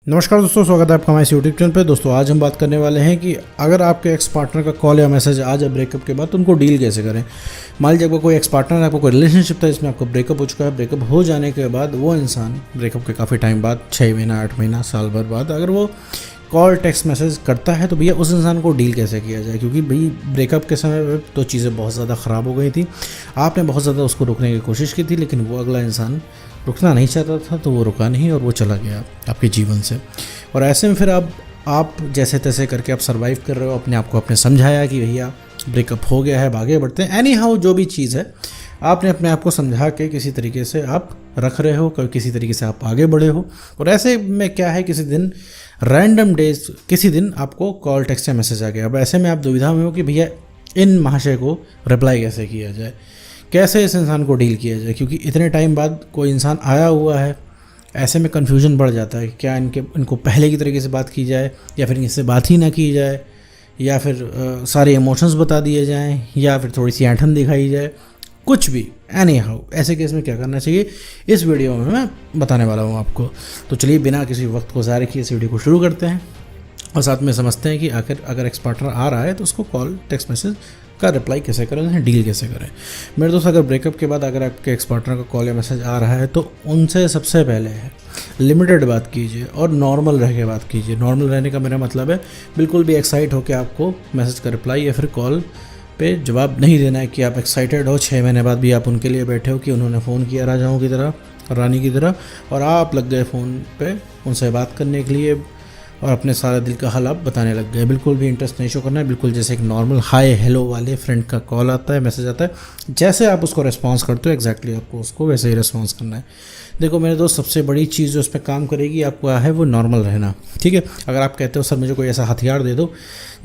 नमस्कार दोस्तों, स्वागत है आपका हमारे यूट्यूब चैनल पे। दोस्तों आज हम बात करने वाले हैं कि अगर आपके एक्स पार्टनर का कॉल या मैसेज आ जाए ब्रेकअप के बाद तो उनको डील कैसे करें। मान लीजिए आपका कोई एक्स पार्टनर है, आपका कोई रिलेशनशिप था जिसमें आपका ब्रेकअप हो चुका है। ब्रेकअप हो जाने के बाद वो इंसान ब्रेकअप के काफ़ी टाइम बाद 6 महीना 8 महीना साल भर बाद अगर वो कॉल टेक्स्ट मैसेज करता है तो भैया उस इंसान को डील कैसे किया जाए। क्योंकि भाई ब्रेकअप के समय पे तो चीज़ें बहुत ज़्यादा ख़राब हो गई थी, आपने बहुत ज़्यादा उसको रोकने की कोशिश की थी, लेकिन वो अगला इंसान रुकना नहीं चाहता था तो वो रुका नहीं और वो चला गया आपके जीवन से। और ऐसे में फिर आप जैसे तैसे करके आप सर्वाइव कर रहे हो, अपने आप को आपने समझाया कि भैया ब्रेकअप हो गया है, आगे बढ़ते हैं। एनी हाउ जो भी चीज़ है आपने अपने आप को समझा के किसी तरीके से आप रख रहे हो, किसी तरीके से आप आगे बढ़े हो। और ऐसे में क्या है, किसी दिन रैंडम डेज किसी दिन आपको कॉल टेक्स्ट या मैसेज आ गया। अब ऐसे में आप दुविधा में हो कि भैया इन महाशय को रिप्लाई कैसे किया जाए, कैसे इस इंसान को डील किया जाए। क्योंकि इतने टाइम बाद कोई इंसान आया हुआ है, ऐसे में कन्फ्यूजन बढ़ जाता है। क्या इनको पहले की तरीके से बात की जाए या फिर इनसे बात ही ना की जाए, या फिर सारे इमोशंस बता दिए जाएं, या फिर थोड़ी सी ऐंठन दिखाई जाए, कुछ भी। एनी हाउ ऐसे केस में क्या करना चाहिए इस वीडियो में मैं बताने वाला हूँ आपको। तो चलिए बिना किसी वक्त को ज़ाया किए इस वीडियो को शुरू करते हैं और साथ में समझते हैं कि आखिर अगर एक्स पार्टनर आ रहा है तो उसको कॉल टेक्स्ट मैसेज का रिप्लाई कैसे करें, उन्हें डील कैसे करें। मेरे दोस्त, अगर ब्रेकअप के बाद अगर आपके एक्स पार्टनर का कॉल या मैसेज आ रहा है तो उनसे सबसे पहले है लिमिटेड बात कीजिए और नॉर्मल रह के बात कीजिए। नॉर्मल रहने का मेरा मतलब है बिल्कुल भी एक्साइट होकर आपको मैसेज का रिप्लाई या फिर कॉल पे जवाब नहीं देना है कि आप एक्साइटेड हो, 6 महीने बाद भी आप उनके लिए बैठे हो कि उन्होंने फ़ोन किया राजाओं की तरह, रानी की तरह, और आप लग गए फ़ोन पे उनसे बात करने के लिए और अपने सारे दिल का हाल आप बताने लग गए। बिल्कुल भी इंटरेस्ट नहीं शो करना है। बिल्कुल जैसे एक नॉर्मल हाय हेलो वाले फ्रेंड का कॉल आता है, मैसेज आता है, जैसे आप उसको रिस्पॉन्स करते हो एग्जैक्टली आपको उसको वैसे ही रिस्पॉन्स करना है। देखो मेरे दोस्त, सबसे बड़ी चीज़ जो उस पर काम करेगी आपको है वो नॉर्मल रहना। ठीक है, अगर आप कहते हो सर मुझे कोई ऐसा हथियार दे दो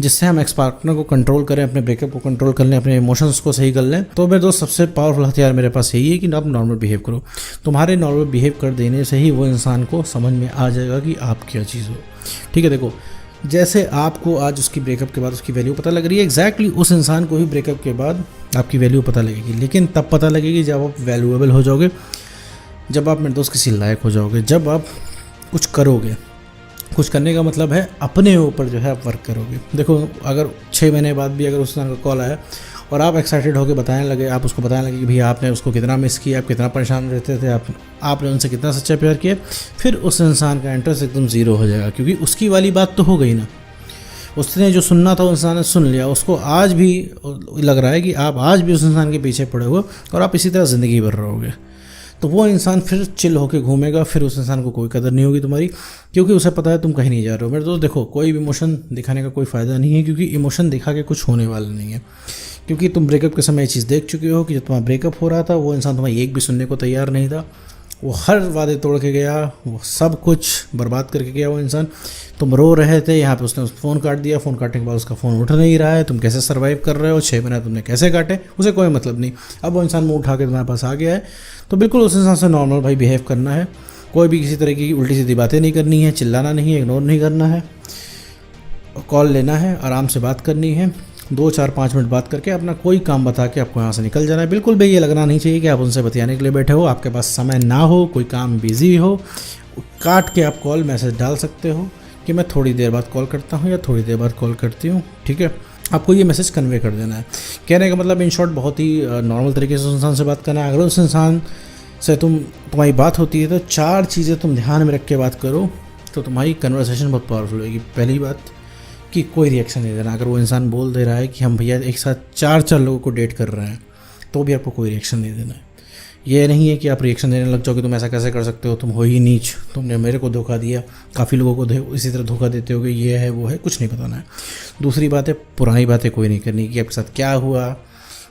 जिससे हम एक्स पार्टनर को कंट्रोल करें, अपने ब्रेकअप को कंट्रोल कर लें, अपने इमोशंस को सही कर लें, तो मेरे दोस्त सबसे पावरफुल हथियार मेरे पास यही है कि आप नॉर्मल बिहेव करो। तुम्हारे नॉर्मल बिहेव कर देने से ही वो इंसान को समझ में आ जाएगा कि आप क्या चीज़ हो। ठीक है, देखो जैसे आपको आज उसकी ब्रेकअप के बाद उसकी वैल्यू पता लग रही है, एग्जैक्टली उस इंसान को ही ब्रेकअप के बाद आपकी वैल्यू पता लगेगी। लेकिन तब पता लगेगी जब आप वैल्यूएबल हो जाओगे, जब आप मेरे दोस्त किसी लायक हो जाओगे, जब आप कुछ करोगे। कुछ करने का मतलब है अपने ऊपर जो है आप वर्क करोगे। देखो अगर 6 महीने बाद भी अगर उस इंसान का कॉल आया और आप एक्साइटेड होकर बताने लगे, आप उसको बताने लगे कि भैया आपने उसको कितना मिस किया, आप कितना परेशान रहते थे, आपने उनसे कितना सच्चा प्यार किया, फिर उस इंसान का इंटरेस्ट एकदम ज़ीरो हो जाएगा। क्योंकि उसकी वाली बात तो हो गई ना, उसने जो सुनना था उस इंसान ने सुन लिया। उसको आज भी लग रहा है कि आप आज भी उस इंसान के पीछे पड़े हो और आप इसी तरह ज़िंदगी भर रहोगे। तो वो इंसान फिर चिल होके घूमेगा, फिर उस इंसान को कोई कदर नहीं होगी तुम्हारी, क्योंकि उसे पता है तुम कहीं नहीं जा रहे हो। मेरे दोस्त देखो, कोई भी इमोशन दिखाने का कोई फ़ायदा नहीं है, क्योंकि इमोशन दिखा के कुछ होने वाला नहीं है। क्योंकि तुम ब्रेकअप के समय ये चीज़ देख चुके हो कि जब तुम्हारा ब्रेकअप हो रहा था वो इंसान तुम्हारी एक भी सुनने को तैयार नहीं था। वो हर वादे तोड़ के गया, वो सब कुछ बर्बाद करके गया वो इंसान। तुम रो रहे थे, यहाँ पे उसने फ़ोन काट दिया, फ़ोन काटने के बाद उसका फ़ोन उठ नहीं रहा है, तुम कैसे सर्वाइव कर रहे हो, 6 महीने तुमने कैसे काटे, उसे कोई मतलब नहीं। अब वो इंसान मुँह उठा के तुम्हारे पास आ गया है, तो बिल्कुल उस इंसान से नॉर्मल भाई बिहेव करना है। कोई भी किसी तरीके की उल्टी सीधी बातें नहीं करनी है, चिल्लाना नहीं है, इग्नोर नहीं करना है, कॉल लेना है, आराम से बात करनी है, 2-4-5 मिनट बात करके अपना कोई काम बता के आपको यहाँ से निकल जाना है। बिल्कुल भी ये लगना नहीं चाहिए कि आप उनसे बतियाने के लिए बैठे हो, आपके पास समय ना हो, कोई काम बिजी हो, काट के आप कॉल मैसेज डाल सकते हो कि मैं थोड़ी देर बाद कॉल करता हूँ या थोड़ी देर बाद कॉल करती हूँ। ठीक है, आपको ये मैसेज कन्वे कर देना है। कहने का मतलब इन शॉर्ट बहुत ही नॉर्मल तरीके से उस इंसान से बात करना है। अगर उस इंसान से तुम्हारी बात होती है तो 4 चीज़ें तुम ध्यान में रख के बात करो तो तुम्हारी कन्वर्सेशन बहुत पावरफुल होगी। पहली बात कि कोई रिएक्शन नहीं देना। अगर वो इंसान बोल दे रहा है कि हम भैया एक साथ 4 लोगों को डेट कर रहे हैं तो भी आपको कोई रिएक्शन नहीं देना है। ये नहीं है कि आप रिएक्शन देने लग जाओ कि तुम ऐसा कैसे कर सकते हो, तुम हो ही नीच, तुमने मेरे को धोखा दिया, काफ़ी लोगों को इसी तरह धोखा देते हो कि ये है वो है, कुछ नहीं बताना है। दूसरी बात है पुरानी बातें कोई नहीं करनी कि आपके साथ क्या हुआ,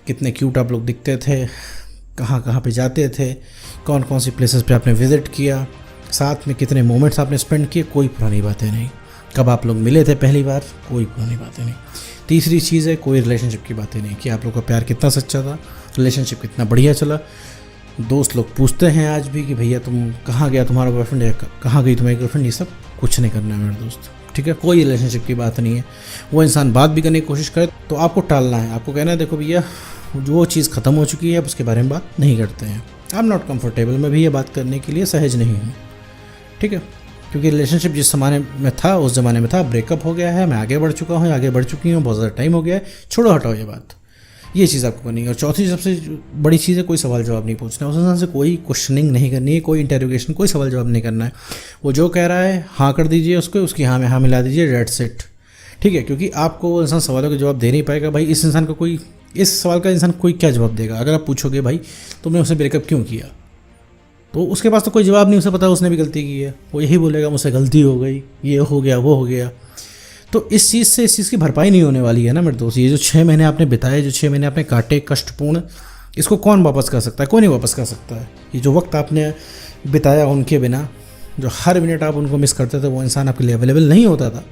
कितने क्यूट आप लोग दिखते थे, कहाँ कहाँ पे जाते थे, कौन कौन सी प्लेसेस पे आपने विज़िट किया, साथ में कितने मोमेंट्स आपने स्पेंड किए, कोई पुरानी बातें नहीं। कब आप लोग मिले थे पहली बार, कोई पुरानी बातें नहीं। तीसरी चीज़ है कोई रिलेशनशिप की बातें नहीं कि आप लोग का प्यार कितना सच्चा था, रिलेशनशिप कितना बढ़िया चला। दोस्त लोग पूछते हैं आज भी कि भैया तुम कहाँ गया तुम्हारा बॉयफ्रेंड, या कहाँ गई तुम्हारी गर्लफ्रेंड, ये सब कुछ नहीं करना है मेरे दोस्त। ठीक है, कोई रिलेशनशिप की बात नहीं है। वो इंसान बात भी करने की कोशिश करे तो आपको टालना है, आपको कहना है देखो भैया वो चीज़ ख़त्म हो चुकी है, अब उसके बारे में बात नहीं करते हैं। आई एम नॉट कम्फर्टेबल, मैं भी ये बात करने के लिए सहज नहीं हूँ। ठीक है, क्योंकि रिलेशनशिप जिस ज़माने में था उस ज़माने में था, ब्रेकअप हो गया है, मैं आगे बढ़ चुका हूँ, आगे बढ़ चुकी हूँ, बहुत ज़्यादा टाइम हो गया है, छोड़ो हटाओ ये बात। ये चीज़ आपको करनी है। और चौथी सबसे बड़ी चीज़ है, कोई सवाल जवाब नहीं पूछना, उस इंसान से कोई क्वेश्चनिंग नहीं करनी है, कोई इंटेरोगेशन, कोई सवाल जवाब नहीं करना है। वो जो कह रहा है हाँ कर दीजिए उसको, उसकी हाँ में हाँ मिला दीजिए, दैट्स इट। ठीक है, क्योंकि आपको वो इंसान सवालों के जवाब दे नहीं पाएगा। भाई इस इंसान को कोई, इस सवाल का इंसान कोई क्या जवाब देगा? अगर आप पूछोगे भाई तुमने उससे ब्रेकअप क्यों किया, तो उसके पास तो कोई जवाब नहीं, उसे पता है उसने भी गलती की है, वो यही बोलेगा मुझसे गलती हो गई, ये हो गया वो हो गया। तो इस चीज़ से, इस चीज़ की भरपाई नहीं होने वाली है ना मेरे दोस्त। ये जो 6 महीने आपने बिताए, जो 6 महीने आपने काटे कष्टपूर्ण, इसको कौन वापस कर सकता है? कोई नहीं वापस कर सकता है। ये जो वक्त आपने बिताया उनके बिना, जो हर मिनट आप उनको मिस करते थे, वो इंसान आपके लिए अवेलेबल नहीं होता था,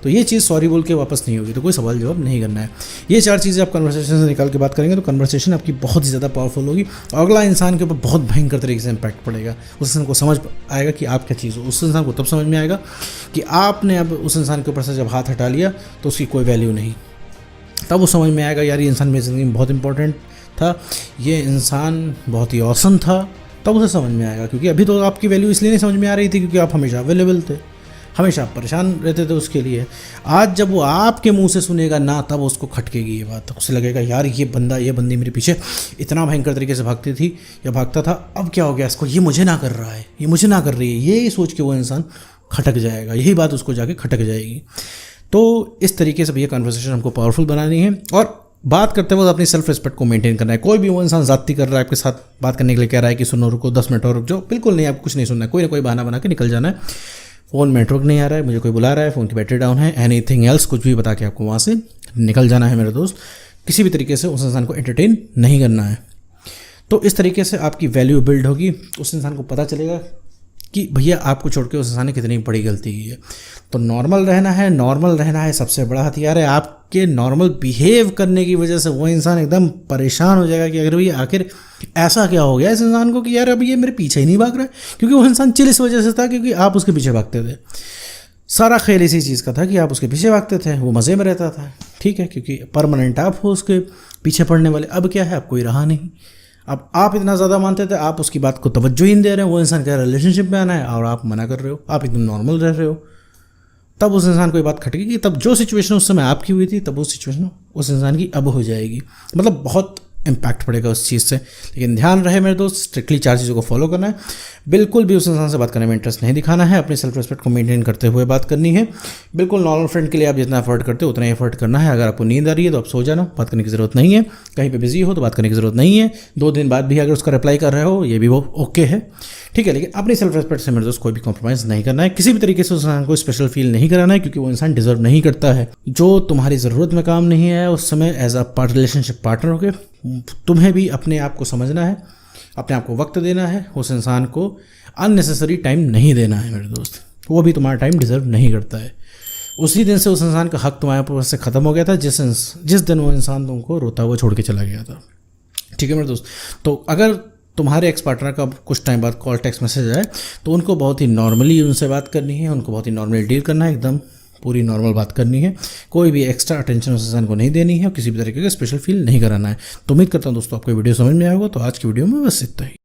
तो ये चीज़ सॉरी बोल के वापस नहीं होगी। तो कोई सवाल जवाब नहीं करना है। ये 4 चीज़ें आप कन्वर्सेशन से निकाल के बात करेंगे तो कन्वर्सेशन आपकी बहुत ही ज़्यादा पावरफुल होगी और अगला इंसान के ऊपर बहुत भयंकर तरीके से इम्पैक्ट पड़ेगा। उस इंसान को समझ आएगा कि आप क्या चीज़ हो। उस इंसान को तब समझ में आएगा कि आपने अब उस इंसान के ऊपर से जब हाथ हटा लिया तो उसकी कोई वैल्यू नहीं। तब वो समझ में आएगा यार ये इंसान मेरी ज़िंदगी में बहुत इंपॉर्टेंट था, ये इंसान बहुत ही औसम था। तब उसे समझ में आएगा, क्योंकि अभी तो आपकी वैल्यू इसलिए नहीं समझ में आ रही थी क्योंकि आप हमेशा अवेलेबल थे, हमेशा आप परेशान रहते थे उसके लिए। आज जब वो आपके मुंह से सुनेगा ना, तब उसको खटकेगी ये बात। उसे लगेगा यार ये बंदा, ये बंदी मेरे पीछे इतना भयंकर तरीके से भागती थी या भागता था, अब क्या हो गया इसको, ये मुझे ना कर रहा है, ये मुझे ना कर रही है, ये सोच के वो इंसान खटक जाएगा। यही बात उसको जाके खटक जाएगी। तो इस तरीके से भैया कन्वर्सेशन हमको पावरफुल बनानी है और बात करते वक्त अपनी सेल्फ रिस्पेक्ट को मेंटेन करना है। कोई भी वो इंसान ज़्यादती कर रहा है आपके साथ, बात करने के लिए कह रहा है कि सुनो रुको 10 मिनट और रुक जाओ, बिल्कुल नहीं, आपको कुछ नहीं सुनना है। कोई ना कोई बहाना बना के निकल जाना है। फ़ोन में नेटवर्क नहीं आ रहा है, मुझे कोई बुला रहा है, फ़ोन की बैटरी डाउन है, एनीथिंग एल्स, कुछ भी बता के आपको वहाँ से निकल जाना है मेरे दोस्त। किसी भी तरीके से उस इंसान को एंटरटेन नहीं करना है। तो इस तरीके से आपकी वैल्यू बिल्ड होगी। उस इंसान को पता चलेगा कि भैया आपको छोड़ के उस इंसान ने कितनी बड़ी गलती की है। तो नॉर्मल रहना है, नॉर्मल रहना है सबसे बड़ा हथियार है। आपके नॉर्मल बिहेव करने की वजह से वो इंसान एकदम परेशान हो जाएगा कि अगर भैया आखिर ऐसा क्या हो गया इस इंसान को कि यार अब ये मेरे पीछे ही नहीं भाग रहा है। क्योंकि वो इंसान चिल इस वजह से था क्योंकि आप उसके पीछे भागते थे। सारा खेल इसी चीज़ का था कि आप उसके पीछे भागते थे, वो मज़े में रहता था। ठीक है, क्योंकि परमानेंट आप हो उसके पीछे पड़ने वाले। अब क्या है, अब कोई रहा नहीं। अब आप इतना ज़्यादा मानते थे, आप उसकी बात को तवज्जो ही नहीं दे रहे हो। वो इंसान कह रहा है रिलेशनशिप में आना है और आप मना कर रहे हो, आप एकदम नॉर्मल रह रहे हो। तब उस इंसान को ये बात खटकेगी। तब जो सिचुएशन उस समय आपकी हुई थी, तब वो सिचुएशन उस इंसान की अब हो जाएगी। मतलब बहुत इम्पैक्ट पड़ेगा उस चीज़ से। लेकिन ध्यान रहे मेरे दोस्त, स्ट्रिक्टली 4 चीज़ों को फॉलो करना है। बिल्कुल भी उस इंसान से बात करने में इंटरेस्ट नहीं दिखाना है। अपनी सेल्फ रिस्पेक्ट को मेंटेन करते हुए बात करनी है। बिल्कुल नॉर्मल फ्रेंड के लिए आप जितना एफर्ट करते हो उतना ही एफर्ट करना है। अगर आपको नींद आ रही है तो आप सो जाना, बात करने की ज़रूरत नहीं है। कहीं पे बिजी हो तो बात करने की ज़रूरत नहीं है। 2 दिन बाद भी अगर उसका रिप्लाई कर रहे हो, ये भी वो ओके है। ठीक है, लेकिन अपनी सेल्फ रिस्पेक्ट से मेरे दोस्त कोई भी कॉम्प्रोमाइज़ नहीं करना है। किसी भी तरीके से उस इंसान को स्पेशल फील नहीं कराना है, क्योंकि वो इंसान डिजर्व नहीं करता है। जो तुम्हारी ज़रूरत में काम नहीं है उस समय एज अ रिलेशनशिप पार्टनर होकर तुम्हें भी अपने आप को समझना है, अपने आप को वक्त देना है। उस इंसान को अननेसेसरी टाइम नहीं देना है मेरे दोस्त। वो भी तुम्हारा टाइम डिजर्व नहीं करता है। उसी दिन से उस इंसान का हक तुम्हारे ऊपर से ख़त्म हो गया था जिस दिन वो इंसान तुमको रोता हुआ छोड़ के चला गया था। ठीक है मेरे दोस्त। तो अगर तुम्हारे एक्स पार्टनर का कुछ टाइम बाद कॉल टेक्स्ट मैसेज आए तो उनको बहुत ही नॉर्मली उनसे बात करनी है, उनको बहुत ही नॉर्मली डील करना है, एकदम पूरी नॉर्मल बात करनी है। कोई भी एक्स्ट्रा अटेंशन उस इंसान को नहीं देनी है और किसी भी तरीके का स्पेशल फील नहीं कराना है। तो उम्मीद करता हूँ दोस्तों आपको वीडियो समझ में आया होगा। तो आज की वीडियो में बस इतना ही।